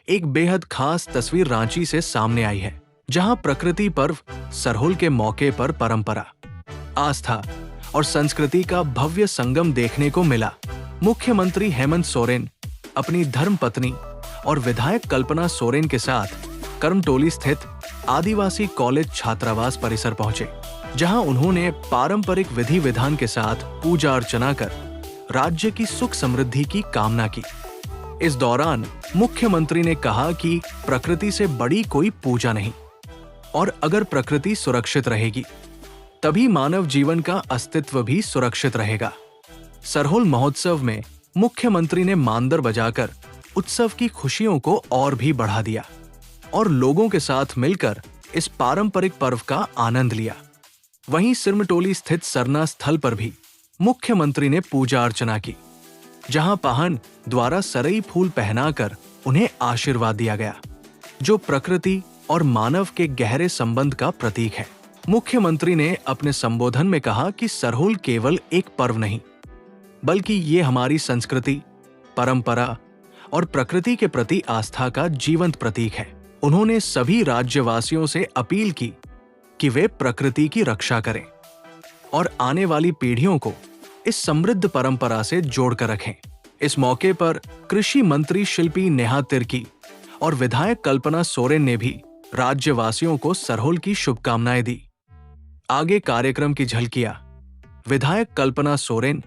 एक बेहद खास तस्वीर रांची से सामने आई है, जहां प्रकृति पर्व सरहुल के मौके पर परंपरा, आस्था और संस्कृति का भव्य संगम देखने को मिला। मुख्यमंत्री हेमंत सोरेन अपनी धर्मपत्नी और विधायक कल्पना सोरेन के साथ करमटोली स्थित आदिवासी कॉलेज छात्रावास परिसर पहुंचे, जहां उन्होंने पारंपरिक विधि विधान के साथ पूजा अर्चना कर राज्य की सुख समृद्धि की कामना की। इस दौरान मुख्यमंत्री ने कहा कि प्रकृति से बड़ी कोई पूजा नहीं और अगर प्रकृति सुरक्षित रहेगी तभी मानव जीवन का अस्तित्व भी सुरक्षित रहेगा। सरहुल महोत्सव में मुख्यमंत्री ने मांदर बजाकर उत्सव की खुशियों को और भी बढ़ा दिया और लोगों के साथ मिलकर इस पारंपरिक पर्व का आनंद लिया। वहीं सिरमटोली स्थित सरना स्थल पर भी मुख्यमंत्री ने पूजा अर्चना की, जहां पाहन द्वारा सरई फूल पहनाकर उन्हें आशीर्वाद दिया गया, जो प्रकृति और मानव के गहरे संबंध का प्रतीक है। मुख्यमंत्री ने अपने संबोधन में कहा कि सरहुल केवल एक पर्व नहीं, बल्कि ये हमारी संस्कृति, परंपरा और प्रकृति के प्रति आस्था का जीवंत प्रतीक है। उन्होंने सभी राज्यवासियों से अपील की कि वे प्रकृति की रक्षा करें और आने वाली पीढ़ियों को इस समृद्ध परंपरा से जोड़कर रखें। इस मौके पर कृषि मंत्री शिल्पी नेहा तिर्की और विधायक कल्पना सोरेन ने भी राज्यवासियों को सरहुल की शुभकामनाएं दी। आगे कार्यक्रम की झलकियां, विधायक कल्पना सोरेन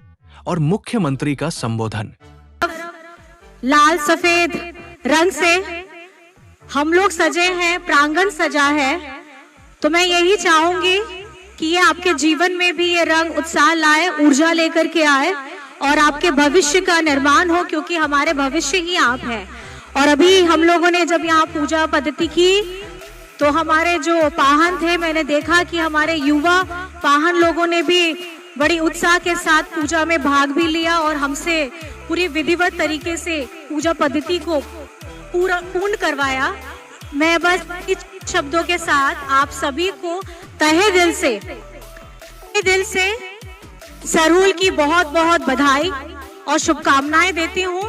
और मुख्यमंत्री का संबोधन। लाल सफेद रंग से हम लोग सजे हैं, प्रांगण सजा है, तो मैं यही चाहूंगी कि ये आपके जीवन में भी ये रंग उत्साह लाए, ऊर्जा लेकर के आए और आपके भविष्य का निर्माण हो, क्योंकि हमारे भविष्य ही आप हैं। और अभी हम लोगों ने जब यहाँ पूजा पद्धति की तो हमारे जो पाहन थे, मैंने देखा कि हमारे युवा पाहन लोगों ने भी बड़ी उत्साह के साथ पूजा में भाग भी लिया और हमसे पूरी विधिवत तरीके से पूजा पद्धति को पूर्ण करवाया। मैं बस इस शब्दों के साथ आप सभी को तहे दिल से सरहुल की बहुत बहुत बधाई और शुभकामनाएं देती हूँ।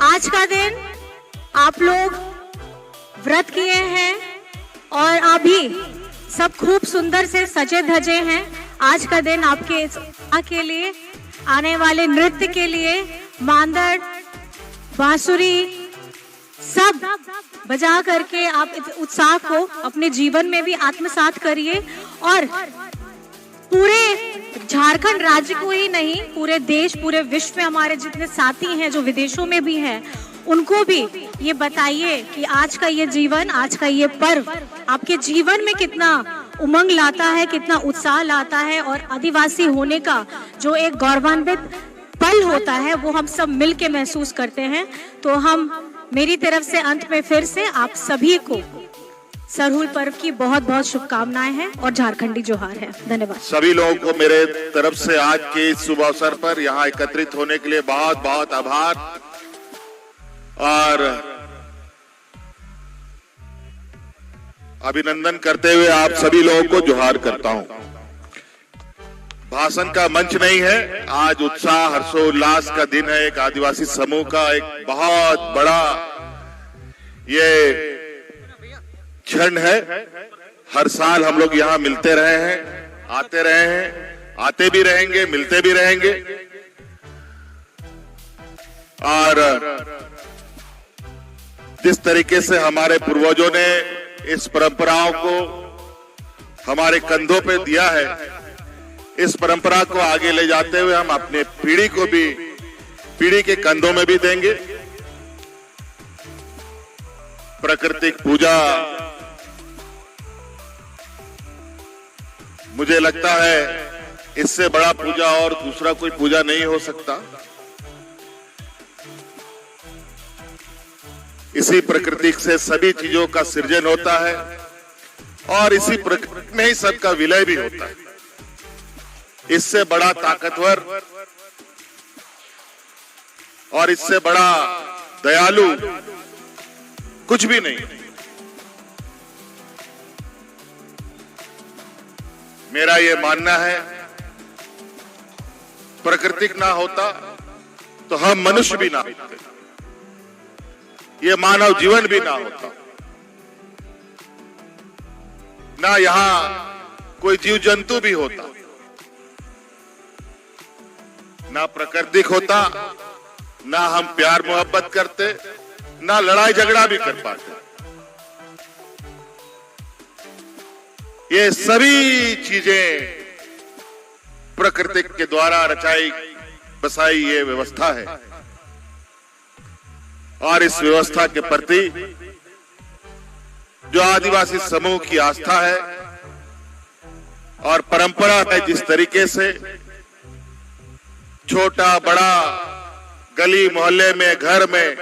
आज का दिन आप लोग व्रत किए हैं और अभी सब खूब सुंदर से सजे धजे हैं। आज का दिन आपके के लिए, आने वाले नृत्य के लिए मांदड़, बांसुरी सब बजा करके आप इस उत्साह को अपने जीवन में भी आत्मसात करिए और पूरे झारखंड राज्य को ही नहीं, पूरे देश, पूरे विश्व में हमारे जितने साथी हैं जो विदेशों में भी हैं, उनको भी ये बताइए कि आज का ये जीवन, आज का ये पर्व आपके जीवन में कितना उमंग लाता है, कितना उत्साह लाता है और आदिवासी होने का जो एक गौरवान्वित पल होता है वो हम सब मिलके महसूस करते हैं। तो मेरी तरफ से अंत में फिर से आप सभी को सरहुल पर्व की बहुत बहुत शुभकामनाएं हैं और झारखंडी जोहार है। धन्यवाद। सभी लोगों को मेरे तरफ से आज के इस शुभ अवसर पर यहाँ एकत्रित होने के लिए बहुत बहुत आभार और अभिनंदन करते हुए आप सभी लोगों को जोहार करता हूँ। भाषण का मंच नहीं है, आज उत्साह हर्षोल्लास का दिन है। एक आदिवासी समूह का एक बहुत बड़ा ये क्षण है। हर साल हम लोग यहाँ मिलते रहे हैं, आते रहे हैं, आते भी रहेंगे, मिलते भी रहेंगे और जिस तरीके से हमारे पूर्वजों ने इस परंपराओं को हमारे कंधों पे दिया है, इस परंपरा को आगे ले जाते हुए हम अपने पीढ़ी को भी पीढ़ी के कंधों में भी देंगे। प्राकृतिक पूजा मुझे लगता है इससे बड़ा पूजा और दूसरा कोई पूजा नहीं हो सकता। इसी प्रकृति से सभी चीजों का सृजन होता है और इसी प्रकृति में ही सबका विलय भी होता है। इससे बड़ा ताकतवर और इससे बड़ा दयालु कुछ भी नहीं। मेरा ये मानना है प्राकृतिक ना होता तो हम मनुष्य भी ना होते। ये मानव जीवन भी ना होता, ना यहां कोई जीव जंतु भी होता, ना प्राकृतिक होता, ना हम प्यार मोहब्बत करते, ना लड़ाई झगड़ा भी कर पाते। ये सभी चीजें प्रकृति के द्वारा रचाई बसाई ये व्यवस्था है, और इस व्यवस्था के प्रति जो आदिवासी समूह की आस्था है और परंपरा है, जिस तरीके से छोटा बड़ा गली मोहल्ले में घर में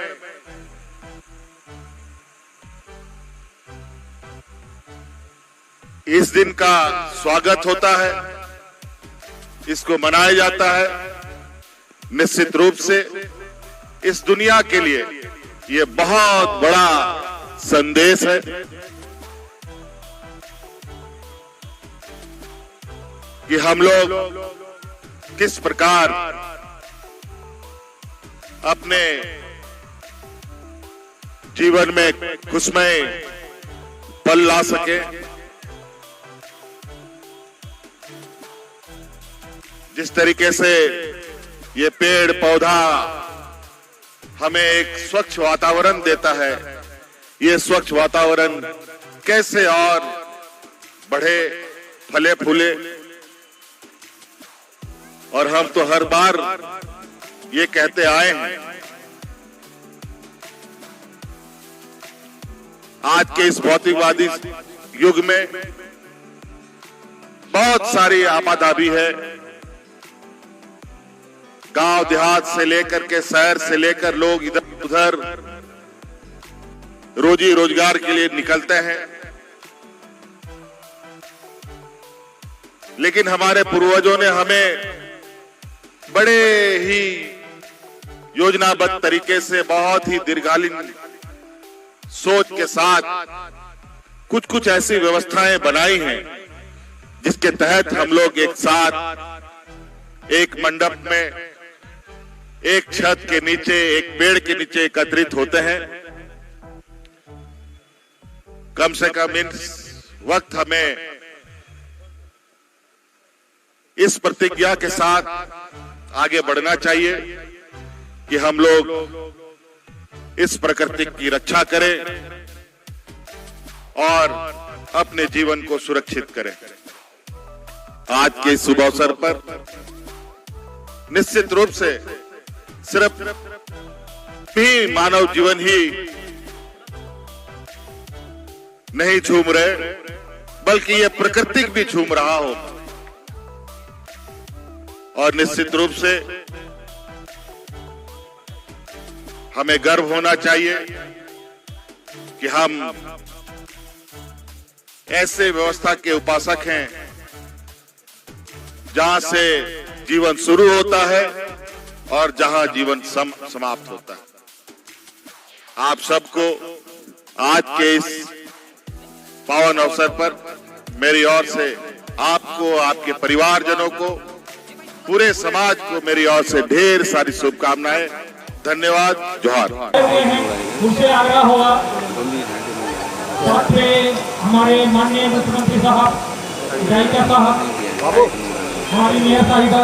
इस दिन का स्वागत होता है, इसको मनाया जाता है, निश्चित रूप से इस दुनिया के लिए ये बहुत बड़ा संदेश है कि हम लोग किस प्रकार अपने जीवन में खुशमय पल ला सके। जिस तरीके से ये पेड़ पौधा हमें एक स्वच्छ वातावरण देता है, ये स्वच्छ वातावरण कैसे और बढ़े फले फूले, और हम तो हर बार ये कहते आए हैं। आज के इस भौतिकवादी युग में बहुत सारी आपाधापी है, गांव देहात से लेकर के शहर से लेकर लोग इधर उधर रोजी रोजगार के लिए निकलते हैं, लेकिन हमारे पूर्वजों ने हमें बड़े ही योजनाबद्ध तरीके से बहुत ही दीर्घकालीन सोच के साथ कुछ कुछ ऐसी व्यवस्थाएं बनाई हैं जिसके तहत हम लोग एक साथ एक मंडप में एक छत के नीचे एक पेड़ के नीचे एकत्रित होते हैं। कम से कम इस वक्त हमें इस प्रतिज्ञा के साथ आगे बढ़ना चाहिए कि हम लोग इस प्रकृति की रक्षा करें और अपने जीवन को सुरक्षित करें। आज के इस शुभ अवसर पर निश्चित रूप से सिर्फ भी मानव जीवन ही नहीं झूम रहे, बल्कि ये प्रकृति भी झूम रहा हो, और निश्चित रूप से हमें गर्व होना चाहिए कि हम ऐसे व्यवस्था के उपासक हैं जहां से जीवन शुरू होता है और जहां जीवन समाप्त होता है। आप सबको आज के इस पावन अवसर पर मेरी ओर से आपको, आपके परिवारजनों को, पूरे समाज को मेरी ओर से ढेर सारी शुभकामनाएं। धन्यवाद। जोहार। मुझसे आग्रह होगा साथ में हमारे माननीय मुख्यमंत्री साहब, विधायिका साहब, हमारी मेयर साहिबा